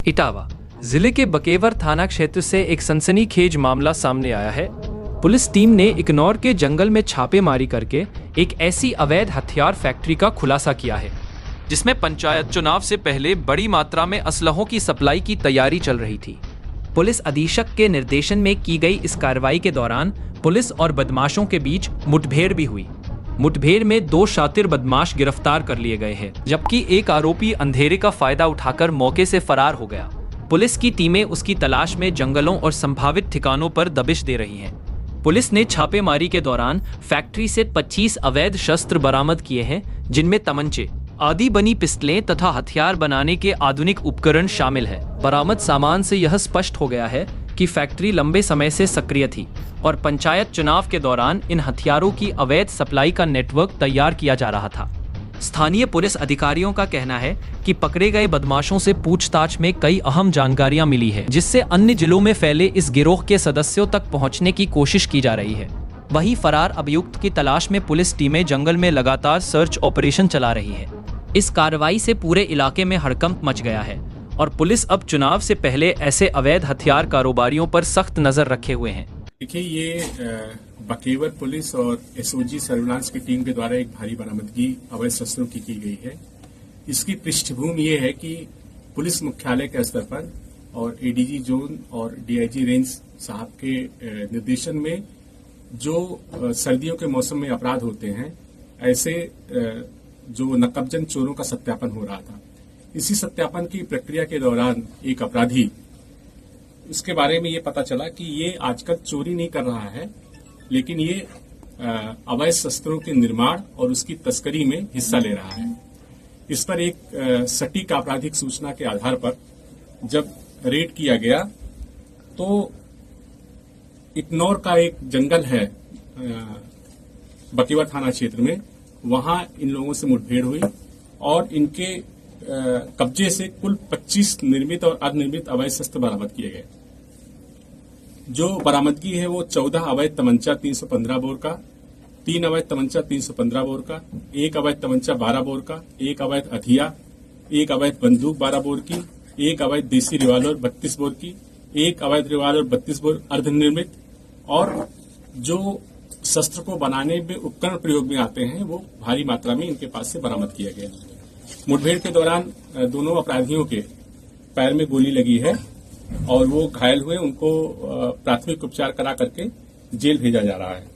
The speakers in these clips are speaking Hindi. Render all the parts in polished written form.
इटावा जिले के बकेवर थाना क्षेत्र से एक सनसनीखेज मामला सामने आया है। पुलिस टीम ने इग्नौर के जंगल में छापेमारी करके एक ऐसी अवैध हथियार फैक्ट्री का खुलासा किया है जिसमें पंचायत चुनाव से पहले बड़ी मात्रा में असलहों की सप्लाई की तैयारी चल रही थी। पुलिस अधीक्षक के निर्देशन में की गई इस कार्रवाई के दौरान पुलिस और बदमाशों के बीच मुठभेड़ भी हुई। मुठभेड़ में 2 शातिर बदमाश गिरफ्तार कर लिए गए हैं, जबकि एक आरोपी अंधेरे का फायदा उठाकर मौके से फरार हो गया। पुलिस की टीमें उसकी तलाश में जंगलों और संभावित ठिकानों पर दबिश दे रही हैं। पुलिस ने छापेमारी के दौरान फैक्ट्री से 25 अवैध शस्त्र बरामद किए हैं, जिनमें तमंचे, आदि बनी पिस्टलें तथा हथियार बनाने के आधुनिक उपकरण शामिल है। बरामद सामान से यह स्पष्ट हो गया है कि फैक्ट्री लंबे समय से सक्रिय थी और पंचायत चुनाव के दौरान इन हथियारों की अवैध सप्लाई का नेटवर्क तैयार किया जा रहा था। स्थानीय पुलिस अधिकारियों का कहना है कि पकड़े गए बदमाशों से पूछताछ में कई अहम जानकारियां मिली है, जिससे अन्य जिलों में फैले इस गिरोह के सदस्यों तक पहुंचने की कोशिश की जा रही है। वहीं फरार अभियुक्त की तलाश में पुलिस टीमें जंगल में लगातार सर्च ऑपरेशन चला रही है। इस कार्रवाई से पूरे इलाके में हड़कंप मच गया है और पुलिस अब चुनाव से पहले ऐसे अवैध हथियार कारोबारियों पर सख्त नजर रखे हुए है। देखिए, ये बकेवर पुलिस और एसओजी सर्विलांस की टीम के द्वारा एक भारी बरामदगी अवैध शस्त्रों की गई है। इसकी पृष्ठभूमि ये है कि पुलिस मुख्यालय के स्तर पर और एडीजी जोन और डीआईजी रेंज साहब के निर्देशन में जो सर्दियों के मौसम में अपराध होते हैं, ऐसे जो नकबजन चोरों का सत्यापन हो रहा था। इसी सत्यापन की प्रक्रिया के दौरान एक अपराधी, इसके बारे में ये पता चला कि ये आजकल चोरी नहीं कर रहा है, लेकिन ये अवैध शस्त्रों के निर्माण और उसकी तस्करी में हिस्सा ले रहा है। इस पर एक सटीक आपराधिक सूचना के आधार पर जब रेड किया गया तो इग्नौर का एक जंगल है बकेवर थाना क्षेत्र में, वहां इन लोगों से मुठभेड़ हुई और इनके कब्जे से कुल 25 निर्मित और अर्धनिर्मित अवैध शस्त्र बरामद किए गए। जो बरामदगी है वो 14 अवैध तमंचा 315 बोर का, 3 अवैध तमंचा 315 बोर का, 1 अवैध तमंचा 12 बोर का, 1 अवैध हथिया, 1 अवैध बंदूक 12 बोर की, 1 अवैध देसी रिवाल्वर 32 बोर की, 1 अवैध रिवाल्वर 32 बोर अर्धनिर्मित, और जो शस्त्र को बनाने में उपकरण प्रयोग में आते हैं वो भारी मात्रा में इनके पास से बरामद किया गया। मुठभेड़ के दौरान दोनों अपराधियों के पैर में गोली लगी है और वो घायल हुए। उनको प्राथमिक उपचार करा करके जेल भेजा जा रहा है।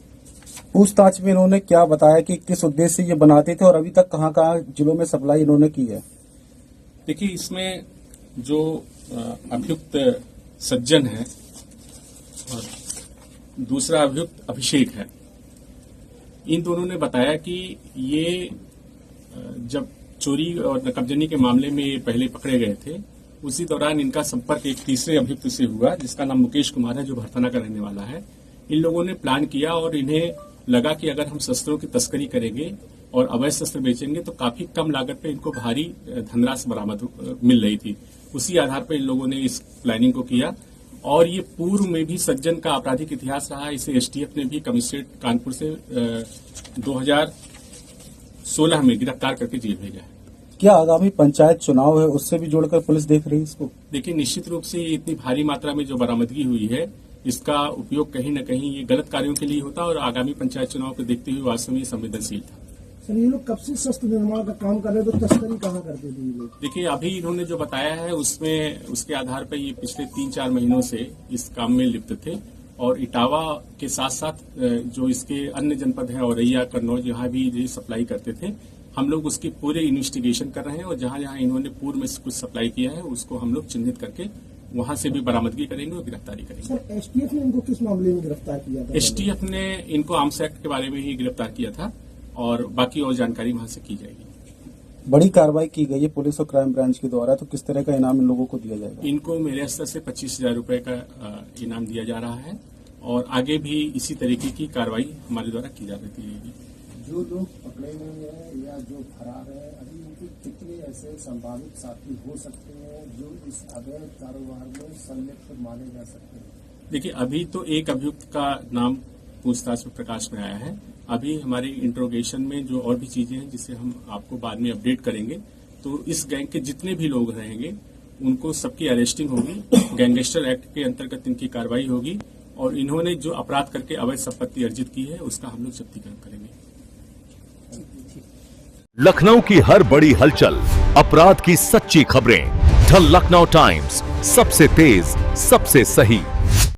पूछताछ में इन्होंने क्या बताया कि किस उद्देश्य से ये बनाते थे और अभी तक कहां-कहां जिलों में सप्लाई इन्होंने की है? देखिए, इसमें जो अभियुक्त सज्जन है और दूसरा अभियुक्त अभिषेक है, इन दोनों ने बताया कि ये जब चोरी और नकबजनी के मामले में पहले पकड़े गए थे, उसी दौरान इनका संपर्क एक तीसरे अभियुक्त से हुआ जिसका नाम मुकेश कुमार है, जो भरथना का रहने वाला है। इन लोगों ने प्लान किया और इन्हें लगा कि अगर हम शस्त्रों की तस्करी करेंगे और अवैध शस्त्र बेचेंगे तो काफी कम लागत पे इनको भारी धनराशि बरामद मिल रही थी। उसी आधार पर इन लोगों ने इस प्लानिंग को किया और ये पूर्व में भी सज्जन का आपराधिक इतिहास रहा। इसे एसटीएफ ने भी कमिश्नरेट कानपुर से 2016 में गिरफ्तार करके जेल भेजा है। क्या आगामी पंचायत चुनाव है उससे भी जोड़कर पुलिस देख रही है इसको? देखिए, निश्चित रूप से इतनी भारी मात्रा में जो बरामदगी हुई है, इसका उपयोग कहीं न कहीं ये गलत कार्यों के लिए होता और आगामी पंचायत चुनाव को देखते हुए वास्तव में संवेदनशील था। सर, ये लोग कब से शस्त्र निर्माण का काम कर रहे हैं, तो तस्करी कहाँ करते थे ये लोग? देखिए, अभी इन्होंने जो बताया है उसमें उसके आधार पर ये पिछले 3-4 महीनों से इस काम में लिप्त थे और इटावा के साथ साथ जो इसके अन्य जनपद हैं, औरैया, कन्नौज, यहाँ भी ये सप्लाई करते थे। हम लोग उसकी पूरे इन्वेस्टिगेशन कर रहे हैं और जहां जहां इन्होंने पूर्व में कुछ सप्लाई किया है उसको हम लोग चिन्हित करके वहां से भी बरामदगी करेंगे और गिरफ्तारी करेंगे। सर, एसटीएफ ने इनको किस मामले में गिरफ्तार किया था? एसटीएफ ने इनको आर्म्स एक्ट के बारे में ही गिरफ्तार किया था और बाकी और जानकारी वहां से की जाएगी। बड़ी कार्रवाई की गई है पुलिस और क्राइम ब्रांच के द्वारा, तो किस तरह का इनाम इन लोगों को दिया जाएगा? इनको मेरे स्तर से 25,000 रुपए का इनाम दिया जा रहा है और आगे भी इसी तरीके की कार्रवाई हमारे द्वारा की जा रही है। जो लोग पकड़े हुए हैं या जो फरार है, अभी उनके कितने ऐसे संभावित साथी हो सकते हैं जो इस अवैध कारोबार में संलिप्त माने जा सकते हैं? देखिए, अभी तो एक अभियुक्त का नाम पूछताछ में प्रकाश में आया है। अभी हमारे इंट्रोगेशन में जो और भी चीजें हैं जिसे हम आपको बाद में अपडेट करेंगे, तो इस गैंग के जितने भी लोग रहेंगे उनको सबकी अरेस्टिंग होगी, गैंगस्टर एक्ट के अंतर्गत इनकी कार्रवाई होगी और इन्होंने जो अपराध करके अवैध संपत्ति अर्जित की है उसका हम लोग जब्तीकरण करेंगे। लखनऊ की हर बड़ी हलचल, अपराध की सच्ची खबरें, द लखनऊ टाइम्स, सबसे तेज, सबसे सही।